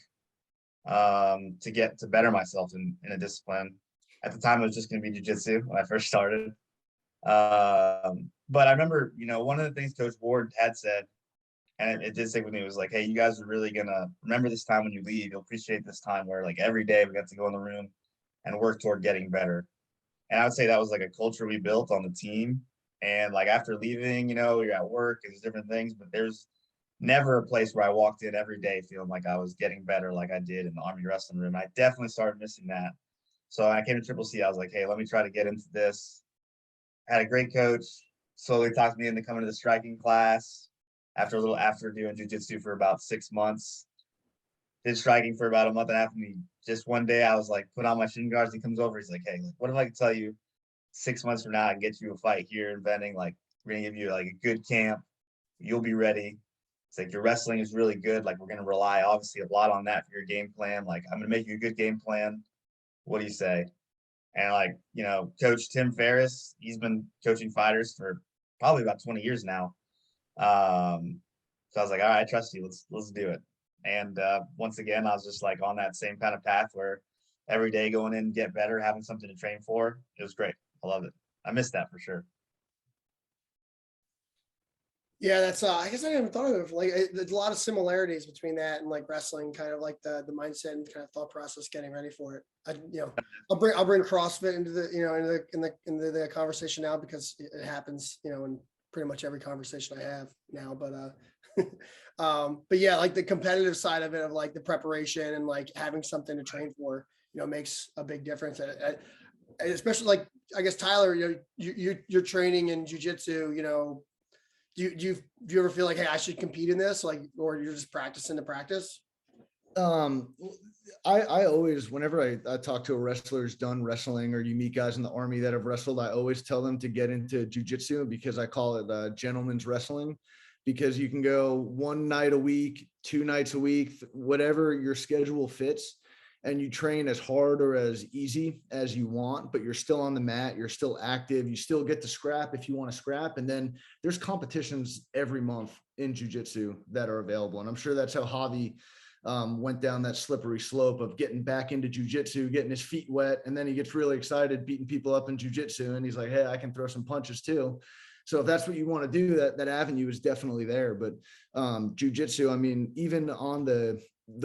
B: to get to better myself in a discipline. At the time, it was just going to be jiu-jitsu when I first started. But I remember, one of the things Coach Ward had said, and it did stick with me, was like, hey, you guys are really going to remember this time when you leave. You'll appreciate this time where like every day we got to go in the room and work toward getting better. And I would say that was like a culture we built on the team. And like after leaving, you're at work and there's different things, but there's never a place where I walked in every day feeling like I was getting better like I did in the Army wrestling room. I definitely started missing that. So when I came to Triple C, I was like, hey, let me try to get into this. Had a great coach, slowly talked me into coming to the striking class after doing jiu-jitsu for about 6 months. Did striking for about a month and a half. And just one day I was like, put on my shin guards. He comes over. He's like, hey, what if I could tell you 6 months from now I can get you a fight here in Benning? Like, we're going to give you like a good camp. You'll be ready. It's like your wrestling is really good. Like, we're going to rely obviously a lot on that for your game plan. Like, I'm going to make you a good game plan. What do you say? And like, Coach Tim Ferriss, he's been coaching fighters for probably about 20 years now. So I was like, all right, I trust you. Let's do it. And once again, I was just like on that same kind of path where every day going in, get better, having something to train for. It was great. I loved it. I missed that for sure.
A: Yeah, that's I guess I haven't thought of it. Like, there's a lot of similarities between that and like wrestling, kind of like the mindset and kind of thought process, getting ready for it. I'll bring CrossFit into the conversation now, because it happens, in pretty much every conversation I have now. But yeah, like the competitive side of it, of like the preparation and like having something to train for, makes a big difference. Especially like, I guess, Tyler, you're training in jiu-jitsu, do you ever feel like, hey, I should compete in this, like, or you're just practicing to practice?
C: I always, whenever I talk to a wrestler who's done wrestling, or you meet guys in the Army that have wrestled, I always tell them to get into jiu-jitsu, because I call it gentleman's wrestling, because you can go one night a week, 2 nights a week, whatever your schedule fits, and you train as hard or as easy as you want, but you're still on the mat, you're still active, you still get to scrap if you want to scrap. And then there's competitions every month in jiu-jitsu that are available. And I'm sure that's how Javi went down that slippery slope of getting back into jiu-jitsu, getting his feet wet. And then he gets really excited beating people up in jiu-jitsu. And he's like, hey, I can throw some punches too. So if that's what you want to do, that avenue is definitely there. But jiu-jitsu, I mean, even on the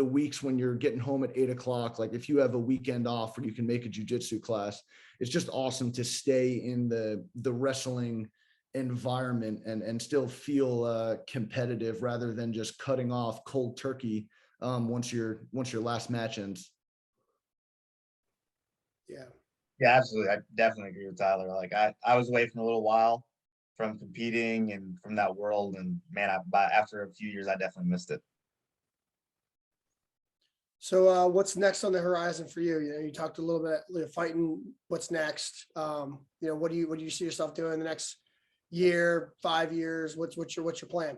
C: weeks when you're getting home at 8 o'clock, like if you have a weekend off where you can make a jiu-jitsu class, it's just awesome to stay in the wrestling environment and still feel competitive, rather than just cutting off cold turkey once your last match ends.
A: Yeah,
B: Absolutely. I definitely agree with Tyler. Like I was away from a little while from competing and from that world, and man, after a few years, I definitely missed it.
A: So what's next on the horizon for you? You talked a little bit fighting. What's next? What do you see yourself doing the next year, 5 years? What's your plan?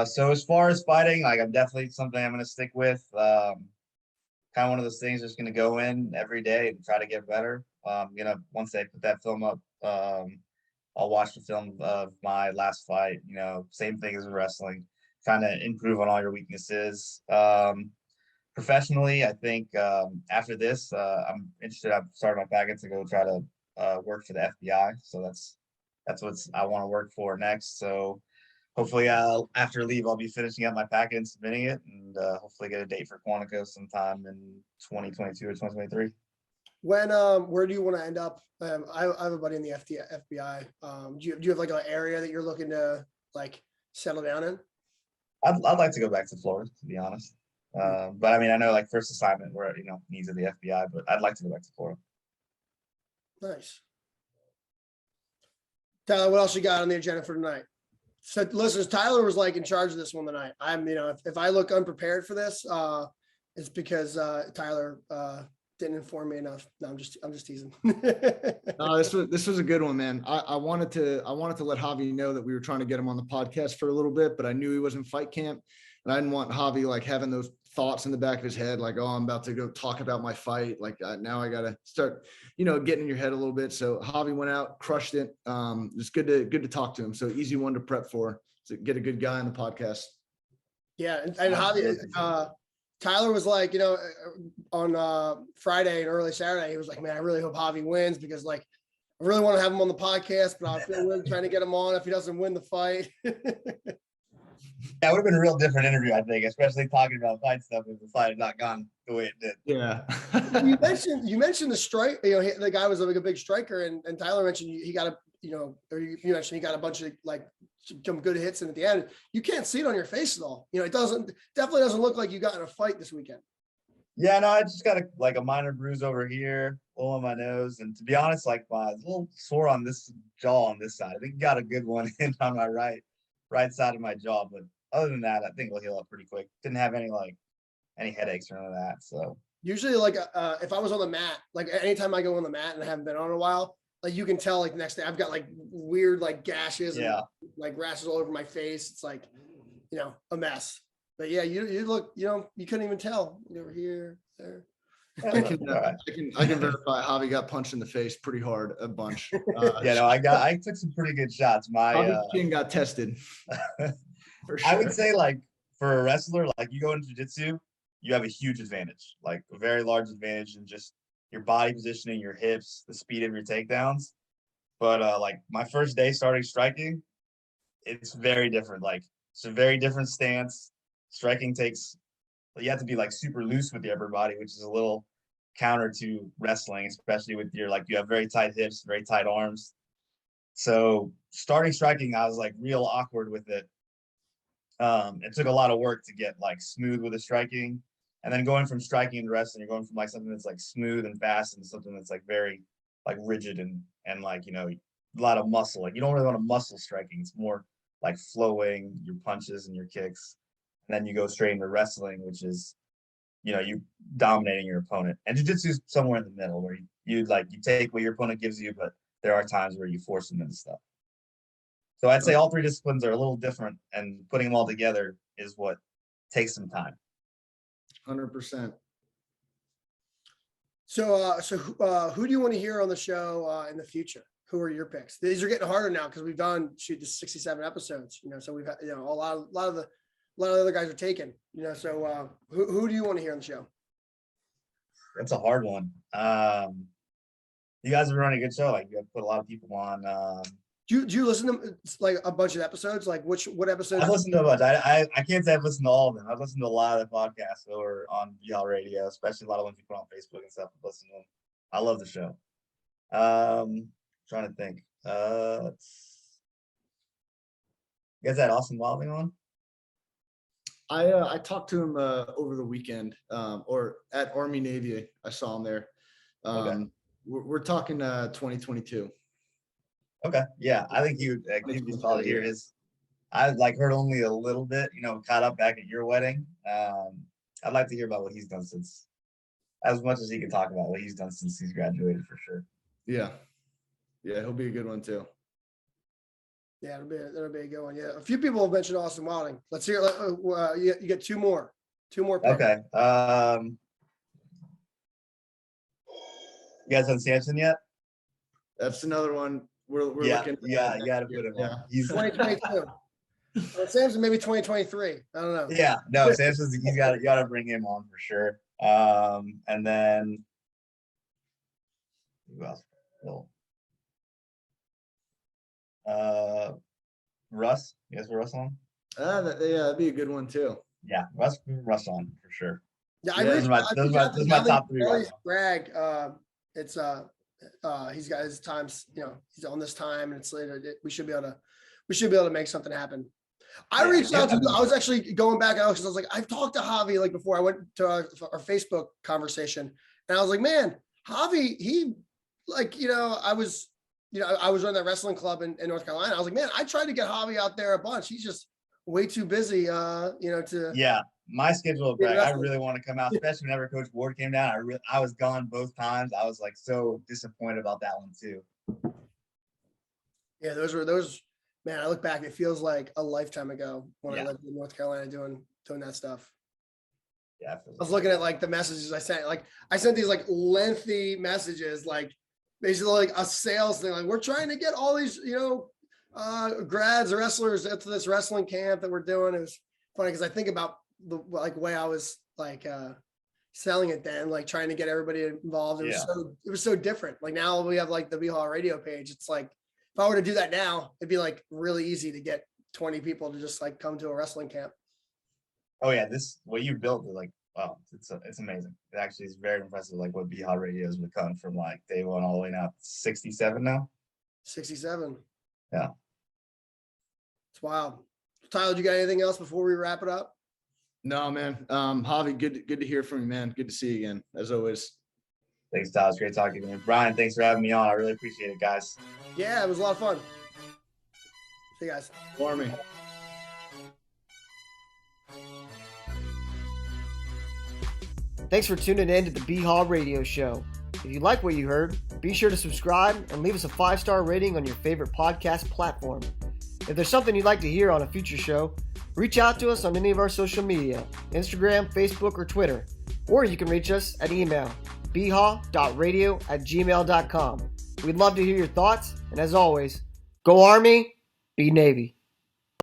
B: So as far as fighting, like I'm definitely something I'm going to stick with. Kind of one of those things, just going to go in every day and try to get better. Once they put that film up, I'll watch the film of my last fight. Same thing as wrestling, trying to improve on all your weaknesses. professionally, I think after this, I'm interested. I've started my packet to go try to work for the FBI. So that's what I want to work for next. So hopefully, after leave, I'll be finishing up my packet and submitting it, and hopefully get a date for Quantico sometime in 2022 or 2023.
A: When where do you want to end up? I have a buddy in the FBI. Do you have like an area that you're looking to like settle down in?
B: I'd like to go back to Florida, to be honest. But I mean, I know like first assignment where needs of the FBI, but I'd like to go back to Florida.
A: Nice. Tyler, what else you got on the agenda for tonight? So listeners, Tyler was like in charge of this one tonight. I'm, if I look unprepared for this, it's because Tyler didn't inform me enough. No, I'm just teasing.
C: No, this was a good one, man. I wanted to let Javi know that we were trying to get him on the podcast for a little bit, but I knew he was in fight camp, and I didn't want Javi like having those thoughts in the back of his head, like, oh, I'm about to go talk about my fight. Like now I got to start, getting in your head a little bit. So Javi went out, crushed it. It's good to talk to him. So easy one to prep for, to get a good guy on the podcast.
A: Yeah. And Javi, Tyler was like, on Friday and early Saturday, he was like, man, I really hope Javi wins because like, I really want to have him on the podcast, but I feel weird trying to get him on if he doesn't win the fight.
B: That would have been a real different interview, I think, especially talking about fight stuff if the fight had not gone the way it did.
C: Yeah.
A: you mentioned the strike, the guy was like a big striker, and Tyler mentioned he got you mentioned he got a bunch of like some good hits in at the end. You can't see it on your face at all. It definitely doesn't look like you got in a fight this weekend. Yeah,
B: no, I just got a minor bruise over here, a little on my nose, and to be honest, like my little sore on this jaw on this side. I think got a good one in on my right side of my jaw, but other than that, I think it'll heal up pretty quick. Didn't have any headaches or none of that. So usually, like if I was on the mat, like anytime I go on the mat and I haven't been on a while, like you can tell, like the next day I've got like weird like gashes, and like rashes all over my face. It's like, a mess. But yeah, you look, you couldn't even tell over here, there.
C: I can verify Javi got punched in the face pretty hard a bunch.
B: I took some pretty good shots. My
C: Javi's chin got tested. For sure.
B: I would say like for a wrestler, like you go into jiu-jitsu, you have a huge advantage, like a very large advantage in just your body positioning, your hips, the speed of your takedowns. But like my first day starting striking, it's very different. Like it's a very different stance. Striking you have to be like super loose with your upper body, which is a little counter to wrestling, especially with you have very tight hips, very tight arms. So starting striking, I was like real awkward with it. It took a lot of work to get like smooth with the striking, and then going from striking to wrestling, you're going from like something that's like smooth and fast into something that's like very like rigid and like a lot of muscle. Like you don't really want to muscle striking. It's more like flowing your punches and your kicks, and then you go straight into wrestling, which is you dominating your opponent. And jiu-jitsu is somewhere in the middle where you take what your opponent gives you, but there are times where you force them into stuff. So I'd say all three disciplines are a little different, and putting them all together is what takes some time.
C: 100%.
A: So who do you want to hear on the show in the future? Who are your picks? These are getting harder now because we've done the 67 episodes. So we've had a lot of the other guys are taken. So who do you want to hear on the show?
B: That's a hard one. You guys are running a good show. Like you have put a lot of people on.
A: Do you listen to like a bunch of episodes? Like what episodes?
B: I've listened to a bunch. I can't say I've listened to all of them. I've listened to a lot of the podcasts that were on BHAW Radio, especially a lot of ones you put on Facebook and stuff. I've listened to them. I love the show. Trying to think. You guys had Austin Wilding on?
C: I talked to him over the weekend, or at Army Navy. I saw him there.
B: Okay.
C: We're talking 2022.
B: Okay. Yeah, I think you'd probably hear his. I heard only a little bit, caught up back at your wedding. I'd like to hear about what he's done since, as much as he can talk about what he's done since he's graduated for sure.
C: Yeah, he'll be a good one too.
A: Yeah, that'll be a good one. Yeah, a few people have mentioned Austin Wilding. Let's hear. You get two more picks.
B: Okay. You guys done Samson yet?
C: That's another one. We're looking.
B: Yeah, you got to put him on. He's
A: 2022. Well, Samson maybe 2023. I don't know.
B: Yeah, no, Samson's you got to bring him on for sure. And then who else? Russ. You guys were Russ on?
C: That'd be a good one too.
B: Yeah, Russ on for sure.
A: Yeah,
B: those are my top three. Right
A: Bragg, it's he's got his times. He's on this time, and it's later. We should be able to make something happen. I reached out to. I was actually going back out because I was like, I've talked to Javi like before. I went to our Facebook conversation, and I was like, man, Javi, he I was running that wrestling club in North Carolina. I was like, man, I tried to get Javi out there a bunch. He's just way too busy, to.
B: Yeah, my schedule, Bragg, I really want to come out, especially whenever Coach Ward came down. I was gone both times. I was like so disappointed about that one too.
A: Yeah, those. Man, I look back, it feels like a lifetime ago when I lived in North Carolina doing that stuff.
B: Yeah.
A: I was looking at like the messages I sent. Like I sent these like lengthy messages, like basically like a sales thing. Like we're trying to get all these, grads or wrestlers into this wrestling camp that we're doing. It was funny because I think about the way I was like selling it then, like trying to get everybody involved. It was so different. Like now we have like the BHAW radio page. It's like, if I were to do that now, it'd be like really easy to get 20 people to just like come to a wrestling camp.
B: Oh yeah, what you built is like, wow, it's amazing. It actually is very impressive. Like what BHAW Radio has become from like day one all the way now, 67 now.
A: 67.
B: Yeah,
A: it's wild. Tyler, do you got anything else before we wrap it up?
C: No, man. Javi, good to hear from you, man. Good to see you again, as always.
B: Thanks, Tyler. It's great talking to you. Brian, thanks for having me on. I really appreciate it, guys.
A: Yeah, it was a lot of fun. See you guys.
C: Army.
D: Thanks for tuning in to the BHAW Radio Show. If you like what you heard, be sure to subscribe and leave us a 5-star rating on your favorite podcast platform. If there's something you'd like to hear on a future show, reach out to us on any of our social media, Instagram, Facebook, or Twitter. Or you can reach us at email, bhaw.radio@gmail.com. We'd love to hear your thoughts, and as always, go Army, be Navy.